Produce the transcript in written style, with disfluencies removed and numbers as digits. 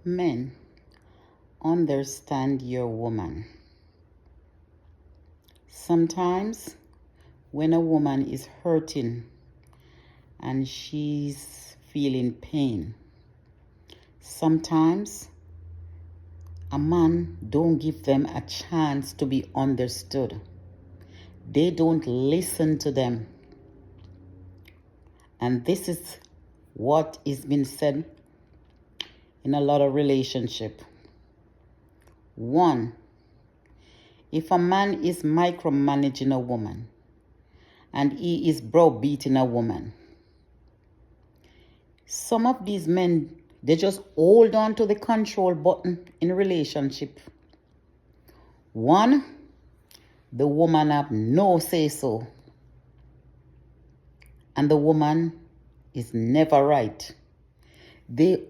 Men, understand your woman. Sometimes when a woman is hurting and she's feeling pain, sometimes a man don't give them a chance to be understood. They don't listen to them. And this is what is being said in a lot of relationship. One, if a man is micromanaging a woman and he is browbeating a woman, some of these men, they just hold on to the control button in a relationship. One, the woman have no say so. And the woman is never right. They